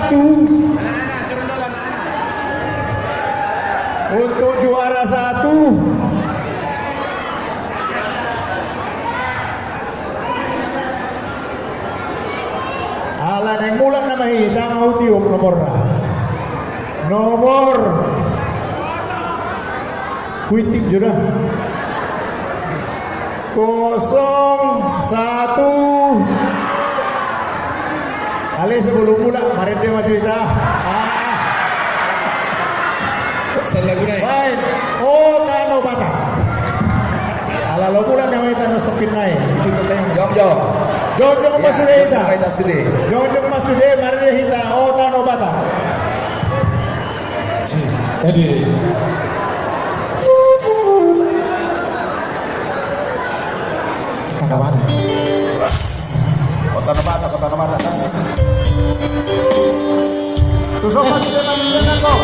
satu. Untuk juara satu. Alan yang mulang nama kita mau tiup nomornya. Nomor kuitip juga 01. Ali sebelum pulang, mari dia mau cerita. Salagunay. Baik, oh tano bata. Ala lo pulang namanya tano sokin naik. Itu tentang Jom. Jom masude ita. Kita sudah. Jom masude mari dia hita. Oh tano bata. Jadi. Tano bata. Kota Nabata. Susok masude nang kok.